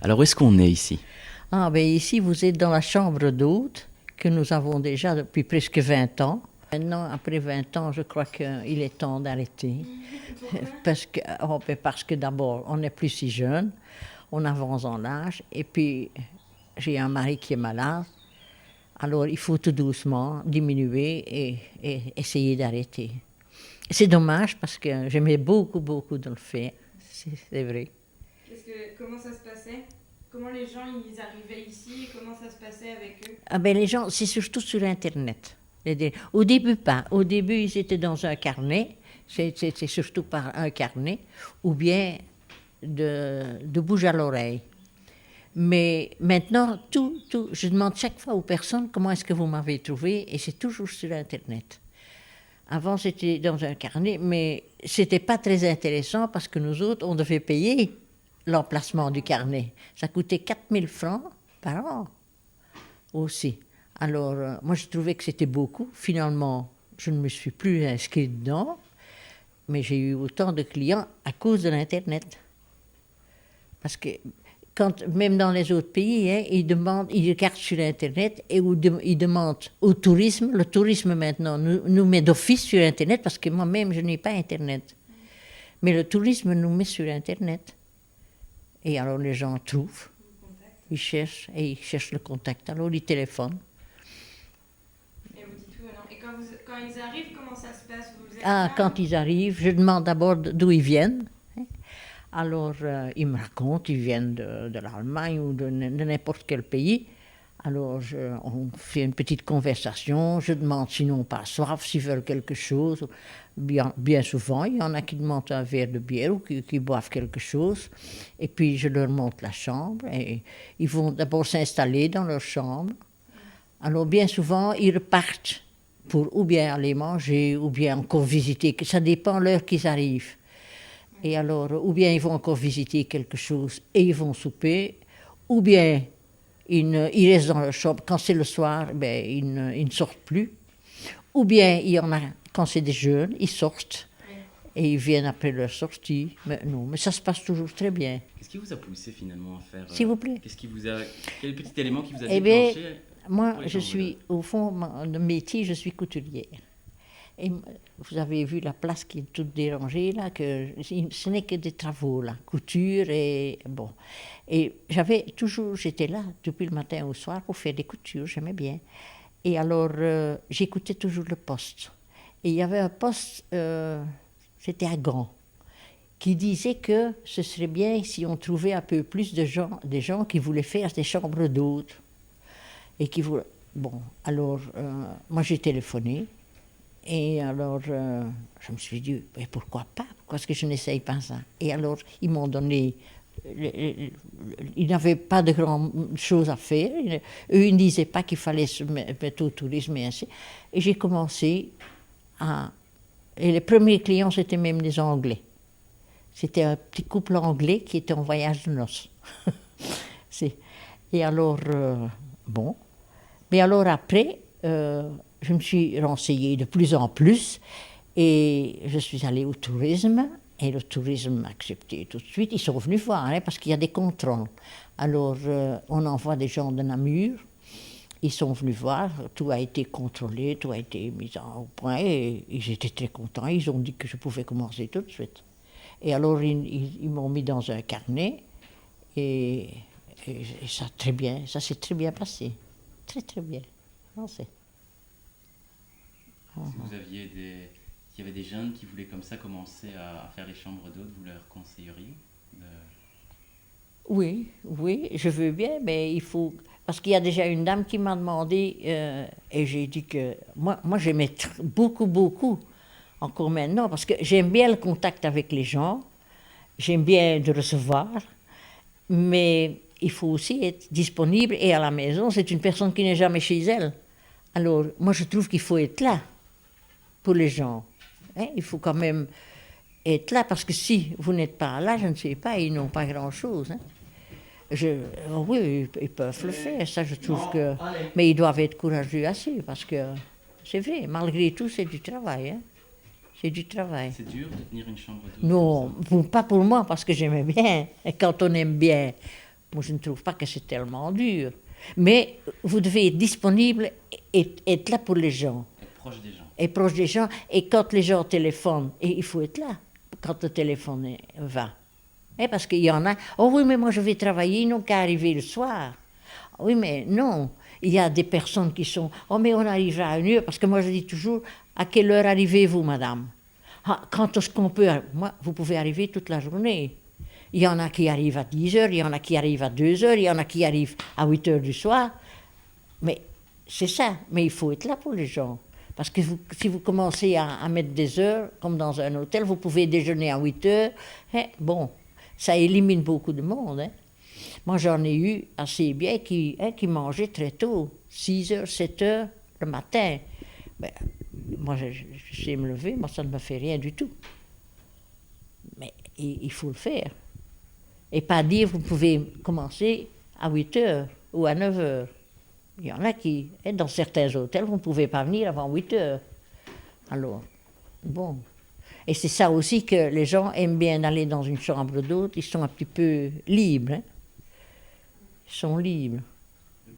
Alors, où est-ce qu'on est ici? Ah, ben ici, vous êtes dans la chambre d'hôte que nous avons déjà depuis presque 20 ans. Maintenant, après 20 ans, je crois qu'il est temps d'arrêter. Parce que d'abord, on n'est plus si jeune, on avance en âge, et puis j'ai un mari qui est malade. Alors, il faut tout doucement diminuer et essayer d'arrêter. C'est dommage parce que j'aimais beaucoup, beaucoup de le faire, c'est vrai. Comment ça se passait? Comment les gens ils arrivaient ici? Comment ça se passait avec eux? Ah ben les gens, c'est surtout sur Internet. Au début, pas. Au début, ils étaient dans un carnet. C'est surtout par un carnet. Ou bien de bouche à l'oreille. Mais maintenant, je demande chaque fois aux personnes comment est-ce que vous m'avez trouvé, et c'est toujours sur Internet. Avant, c'était dans un carnet, mais c'était pas très intéressant parce que nous autres, on devait payer l'emplacement du carnet. Ça coûtait 4000 francs par an aussi. Alors, moi, je trouvais que c'était beaucoup. Finalement, je ne me suis plus inscrite dedans, mais j'ai eu autant de clients à cause de l'Internet. Parce que même dans les autres pays, hein, ils regardent sur Internet et ils demandent au tourisme. Le tourisme maintenant nous met d'office sur Internet parce que moi-même je n'ai pas Internet. Mais le tourisme nous met sur Internet. Et alors les gens trouvent, ils cherchent le contact. Alors ils téléphonent. Et vous dites oui, non. Et quand ils arrivent, comment ça se passe? Quand ils arrivent, je demande d'abord d'où ils viennent. Alors, ils me racontent, ils viennent de l'Allemagne ou de n'importe quel pays. Alors, on fait une petite conversation, je demande s'ils n'ont pas soif, s'ils veulent quelque chose. Bien souvent, il y en a qui demandent un verre de bière ou qui boivent quelque chose. Et puis, je leur montre la chambre et ils vont d'abord s'installer dans leur chambre. Alors, bien souvent, ils repartent pour ou bien aller manger ou bien encore visiter. Ça dépend de l'heure qu'ils arrivent. Et alors, ou bien ils vont encore visiter quelque chose et ils vont souper, ou bien ils restent dans leur chambre. Quand c'est le soir, ben, ils ne sortent plus. Ou bien il y en a, quand c'est des jeunes, ils sortent et ils viennent après leur sortie. Mais non, mais ça se passe toujours très bien. Qu'est-ce qui vous a poussé finalement à faire... S'il vous plaît. Quel est le petit élément qui vous a Eh bien, déclenché? moi, je suis, au fond, de métier, je suis couturière. Et vous avez vu la place qui est toute dérangée, là, que ce n'est que des travaux, là, couture et bon. Et j'étais là depuis le matin au soir pour faire des coutures, j'aimais bien. Et alors, j'écoutais toujours le poste. Et il y avait un poste, c'était à Gand, qui disait que ce serait bien si on trouvait un peu plus des gens qui voulaient faire des chambres d'hôtes. Et qui voulaient... Bon, alors, moi j'ai téléphoné. Et alors, je me suis dit, mais pourquoi pas? Pourquoi est-ce que je n'essaye pas ça? Et alors, ils m'ont donné... Ils n'avaient pas de grandes choses à faire. Eux, ils ne disaient pas qu'il fallait se mettre au tourisme et ainsi. Et j'ai commencé à... Et les premiers clients, c'était même des Anglais. C'était un petit couple anglais qui était en voyage de noces. Et alors, bon. Mais alors après... je me suis renseignée de plus en plus et je suis allée au tourisme et le tourisme m'a accepté tout de suite. Ils sont venus voir parce qu'il y a des contrôles. Alors on envoie des gens de Namur, ils sont venus voir, tout a été contrôlé, tout a été mis au point et ils étaient très contents. Ils ont dit que je pouvais commencer tout de suite. Et alors ils m'ont mis dans un carnet et ça s'est très bien passé. Très très bien. Non, Si il y avait des jeunes qui voulaient comme ça commencer à faire les chambres d'hôtes, vous leur conseilleriez Oui, je veux bien, mais il faut... Parce qu'il y a déjà une dame qui m'a demandé, et j'ai dit que... Moi j'aimais beaucoup, encore maintenant, parce que j'aime bien le contact avec les gens, j'aime bien de recevoir, mais il faut aussi être disponible, et à la maison, c'est une personne qui n'est jamais chez elle. Alors, moi je trouve qu'il faut être là pour les gens. Il faut quand même être là, parce que si vous n'êtes pas là, je ne sais pas, ils n'ont pas grand-chose. Oui, ils peuvent le faire, ça je trouve que... Mais ils doivent être courageux assez, parce que c'est vrai, malgré tout, c'est du travail. C'est du travail. C'est dur de tenir une chambre d'hôte? Non, pas pour moi, parce que j'aimais bien. Et quand on aime bien, Moi, je ne trouve pas que c'est tellement dur. Mais vous devez être disponible et être là pour les gens. Être proche des gens. Et proche des gens. Et quand les gens téléphonent, et il faut être là quand le téléphone va. Parce qu'il y en a, oh oui, mais moi je vais travailler, ils n'ont qu'à arriver le soir. Oui, mais non. Il y a des personnes qui sont, oh mais on arrivera à 1 heure, parce que moi je dis toujours, à quelle heure arrivez-vous, madame? Quand est-ce qu'on peut, moi, vous pouvez arriver toute la journée. Il y en a qui arrivent à 10 heures, il y en a qui arrivent à 2 heures, il y en a qui arrivent à 8 heures du soir. Mais c'est ça, mais il faut être là pour les gens. Parce que si vous commencez à mettre des heures, comme dans un hôtel, vous pouvez déjeuner à 8 heures, bon, ça élimine beaucoup de monde. Moi, j'en ai eu assez bien qui mangeaient très tôt, 6 heures, 7 heures le matin. Ben, moi, je sais me lever, moi, ça ne me fait rien du tout. Mais il faut le faire. Et pas dire, vous pouvez commencer à 8 heures ou à 9 heures. Il y en a qui, dans certains hôtels, vous ne pouvez pas venir avant 8 heures. Alors, bon. Et c'est ça aussi que les gens aiment bien aller dans une chambre d'hôte, ils sont un petit peu libres. Ils sont libres.